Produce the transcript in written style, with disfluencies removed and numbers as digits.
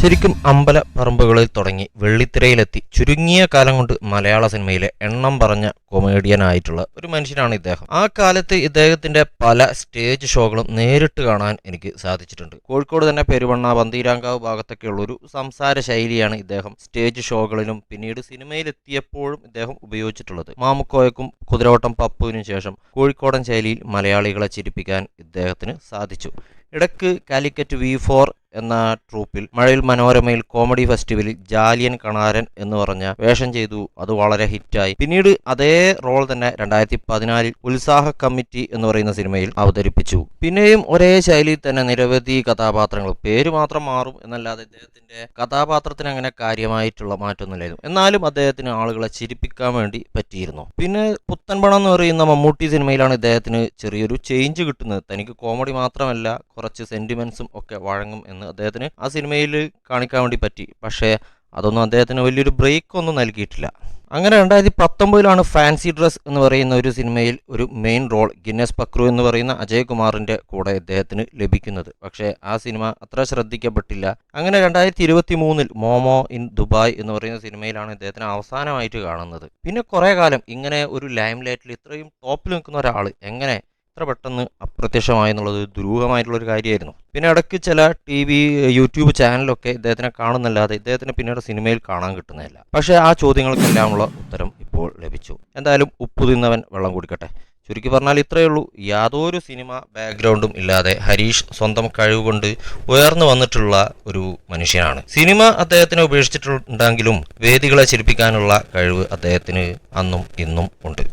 ശരിക്കും അമ്പല പറമ്പുകളിൽ തുടങ്ങി വെള്ളിത്തിരയിലെത്തി ചുരുങ്ങിയ കാലം കൊണ്ട് മലയാള സിനിമയിലെ എണ്ണം പറഞ്ഞ കൊമേഡിയനായിട്ടുള്ള ഒരു മനുഷ്യനാണ് ഇദ്ദേഹം. ആ കാലത്ത് ഇദ്ദേഹത്തിന്റെ പല സ്റ്റേജ് ഷോകളും നേരിട്ട് കാണാൻ എനിക്ക് സാധിച്ചിട്ടുണ്ട്. കോഴിക്കോട് തന്നെ പെരുവണ്ണ പന്തീരാങ്കാവ് ഭാഗത്തൊക്കെയുള്ള ഒരു സംസാര ശൈലിയാണ് ഇദ്ദേഹം സ്റ്റേജ് ഷോകളിലും പിന്നീട് സിനിമയിലെത്തിയപ്പോഴും ഇദ്ദേഹം ഉപയോഗിച്ചിട്ടുള്ളത്. മാമുക്കോയക്കും കുതിരവട്ടം പപ്പുവിനും ശേഷം കോഴിക്കോടൻ ശൈലിയിൽ മലയാളികളെ ചിരിപ്പിക്കാൻ ഇദ്ദേഹത്തിന് സാധിച്ചു. ഇടയ്ക്ക് കാലിക്കറ്റ് V4 എന്ന ട്രൂപ്പിൽ മഴയിൽ മനോരമയിൽ കോമഡി ഫെസ്റ്റിവലിൽ ജാലിയൻ കണാരൻ എന്ന് പറഞ്ഞ വേഷം ചെയ്തു. അത് വളരെ ഹിറ്റായി. പിന്നീട് അതേ റോൾ തന്നെ 2014 ഉത്സാഹ കമ്മിറ്റി എന്ന് പറയുന്ന സിനിമയിൽ അവതരിപ്പിച്ചു. പിന്നെയും ഒരേ ശൈലിയിൽ തന്നെ നിരവധി കഥാപാത്രങ്ങൾ, പേര് മാത്രം മാറും എന്നല്ലാതെ ഇദ്ദേഹത്തിന്റെ കഥാപാത്രത്തിന് അങ്ങനെ കാര്യമായിട്ടുള്ള മാറ്റമൊന്നുമില്ലായിരുന്നു. എന്നാലും അദ്ദേഹത്തിന് ആളുകളെ ചിരിപ്പിക്കാൻ വേണ്ടി പറ്റിയിരുന്നു. പിന്നെ പുത്തൻപണം എന്ന് പറയുന്ന മമ്മൂട്ടി സിനിമയിലാണ് ഇദ്ദേഹത്തിന് ചെറിയൊരു ചേഞ്ച് കിട്ടുന്നത്. തനിക്ക് കോമഡി മാത്രമല്ല കുറച്ച് സെന്റിമെന്റ്സും ഒക്കെ വഴങ്ങും എന്ന് അദ്ദേഹത്തിന് ആ സിനിമയിൽ കാണിക്കാൻ വേണ്ടി പറ്റി. പക്ഷേ അതൊന്നും അദ്ദേഹത്തിന് വലിയൊരു ബ്രേക്ക് ഒന്നും നൽകിയിട്ടില്ല. അങ്ങനെ 2019 ഫാൻസി ഡ്രസ് എന്ന് പറയുന്ന ഒരു സിനിമയിൽ ഒരു മെയിൻ റോൾ ഗിന്നസ് പക്രു എന്ന് പറയുന്ന അജയ് കുമാറിന്റെ കൂടെ ഇദ്ദേഹത്തിന് ലഭിക്കുന്നത്. പക്ഷേ ആ സിനിമ അത്ര ശ്രദ്ധിക്കപ്പെട്ടില്ല. അങ്ങനെ 2023 മോമോ ഇൻ ദുബായ് എന്ന് പറയുന്ന സിനിമയിലാണ് ഇദ്ദേഹത്തിന് അവസാനമായിട്ട് കാണുന്നത്. പിന്നെ കുറെ കാലം ഇങ്ങനെ ഒരു ലൈം ലൈറ്റിൽ ഇത്രയും ടോപ്പിൽ നിൽക്കുന്ന ഒരാൾ എങ്ങനെ ഇത്ര പെട്ടെന്ന് അപ്രത്യക്ഷമായി എന്നുള്ളത് ദുരൂഹമായിട്ടുള്ളൊരു കാര്യമായിരുന്നു. പിന്നെ ഇടയ്ക്ക് ചില TV യൂട്യൂബ് ചാനലൊക്കെ ഇദ്ദേഹത്തിനെ കാണുന്നല്ലാതെ ഇദ്ദേഹത്തിന് പിന്നീട് സിനിമയിൽ കാണാൻ കിട്ടുന്നില്ല. പക്ഷേ ആ ചോദ്യങ്ങൾക്കെല്ലാമുള്ള ഉത്തരം ഇപ്പോൾ ലഭിച്ചു. എന്തായാലും ഉപ്പു തിന്നവൻ വെള്ളം കുടിക്കട്ടെ. ചുരുക്കി പറഞ്ഞാൽ ഇത്രയേ ഉള്ളൂ. യാതൊരു സിനിമ ബാക്ക്ഗ്രൗണ്ടും ഇല്ലാതെ ഹരീഷ് സ്വന്തം കഴിവ് കൊണ്ട് ഉയർന്നു വന്നിട്ടുള്ള ഒരു മനുഷ്യനാണ്. സിനിമ അദ്ദേഹത്തിനെ ഉപേക്ഷിച്ചിട്ടുണ്ടെങ്കിലും വേദികളെ ചിരിപ്പിക്കാനുള്ള കഴിവ് അദ്ദേഹത്തിന് അന്നും ഇന്നും ഉണ്ട്.